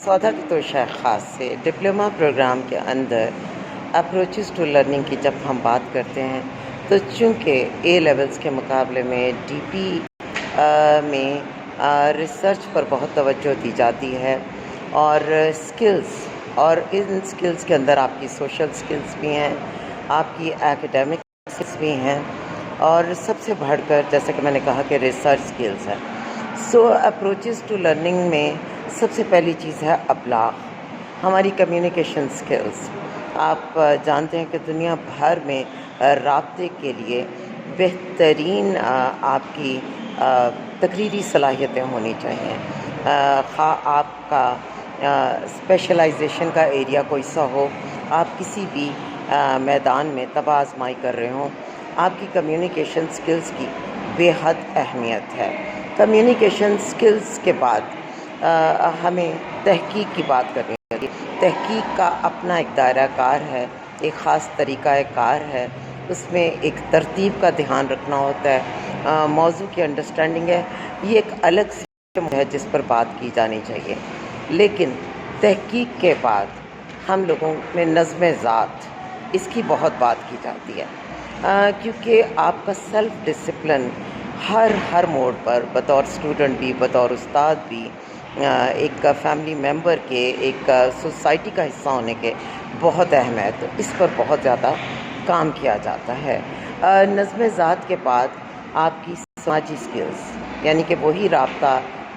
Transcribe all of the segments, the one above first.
सौदा की तो शेख खास से डिप्लोमा प्रोग्राम के अंदर अप्रोचेस टू लर्निंग की जब हम बात करते हैं तो चूँकि ए लेवल्स के मुकाबले में डीपी में रिसर्च पर बहुत तवज्जो दी जाती है और स्किल्स, और इन स्किल्स के अंदर आपकी सोशल स्किल्स भी हैं, आपकी एकेडमिक स्किल्स भी हैं, और सबसे बढ़कर जैसे कि मैंने कहा कि रिसर्च स्किल्स है। सो अप्रोचेस टू लर्निंग में सबसे पहली चीज़ है अबलाग, हमारी कम्युनिकेशन स्किल्स। आप जानते हैं कि दुनिया भर में राब्ते के लिए बेहतरीन आपकी तकरीरी सलाहियतें होनी चाहिए। खा आपका स्पेशलाइजेशन का एरिया कोई सा हो, आप किसी भी मैदान में तबाह आजमाई कर रहे हों, आपकी कम्युनिकेशन स्किल्स की बेहद अहमियत है। कम्युनिकेशन स्किल्स के बाद हमें तहकीक की बात करनी होगी। तहकीक का अपना एक दायरा कार है, एक ख़ास तरीक़ा कार है, उसमें एक तरतीब का ध्यान रखना होता है, मौजू की अंडरस्टैंडिंग है, ये एक अलग सिस्टम है जिस पर बात की जानी चाहिए। लेकिन तहकीक के बाद हम लोगों में नज़्म ज़ात, इसकी बहुत बात की जाती है, क्योंकि आपका सेल्फ़ डिसिप्लिन हर मोड़ पर बतौर स्टूडेंट भी, बतौर उस्ताद भी, एक फैमिली मेंबर के, एक सोसाइटी का हिस्सा होने के बहुत अहम है। तो इस पर बहुत ज़्यादा काम किया जाता है। नज़्म ज़ात के बाद आपकी समाजी स्किल्स, यानी कि वही राब्ता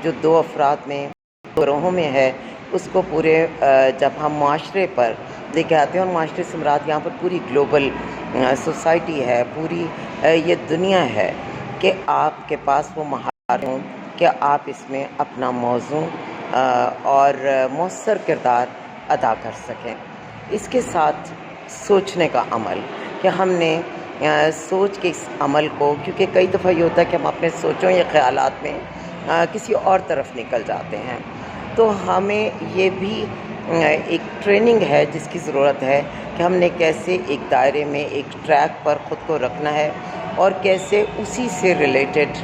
जो दो अफराद में, ग्रोहों में है, उसको पूरे जब हम माशरे पर लेके आते हैं, और माशरे से मुराद यहाँ पर पूरी ग्लोबल सोसाइटी है, पूरी ये दुनिया है, कि आपके पास वो महारत हों कि आप इसमें अपना मौजू और मौसर किरदार अदा कर सकें। इसके साथ सोचने का अमल, कि हमने सोच के इस अमल को, क्योंकि कई दफ़ा ये होता है कि हम अपने सोचों या ख़यालात में किसी और तरफ निकल जाते हैं, तो हमें ये भी एक ट्रेनिंग है जिसकी ज़रूरत है कि हमने कैसे एक दायरे में, एक ट्रैक पर ख़ुद को रखना है, और कैसे उसी से रिलेटेड,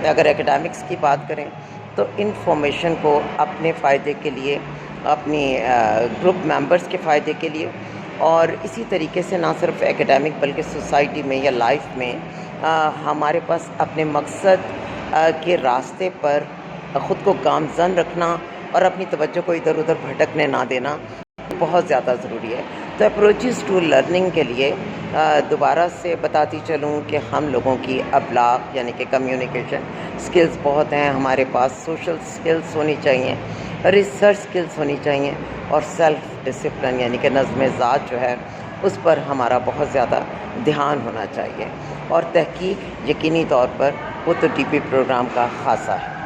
अगर एकेडमिक्स की बात करें तो इंफॉर्मेशन को अपने फ़ायदे के लिए, अपनी ग्रुप मेंबर्स के फ़ायदे के लिए, और इसी तरीके से ना सिर्फ एकेडमिक बल्कि सोसाइटी में या लाइफ में हमारे पास अपने मकसद के रास्ते पर ख़ुद को गामज़न रखना और अपनी तवज्जो को इधर उधर भटकने ना देना बहुत ज़्यादा ज़रूरी है। तो अप्रोचेस टू लर्निंग के लिए दोबारा से बताती चलूँ कि हम लोगों की अबलाग यानी कि कम्युनिकेशन स्किल्स बहुत हैं हमारे पास, सोशल स्किल्स होनी चाहिए, रिसर्च स्किल्स होनी चाहिए, और सेल्फ़ डिसिप्लिन यानी कि नज़्म ज़ात जो है उस पर हमारा बहुत ज़्यादा ध्यान होना चाहिए। और तहकीक यकीनी तौर पर वो तो डीपी प्रोग्राम का ख़ासा है।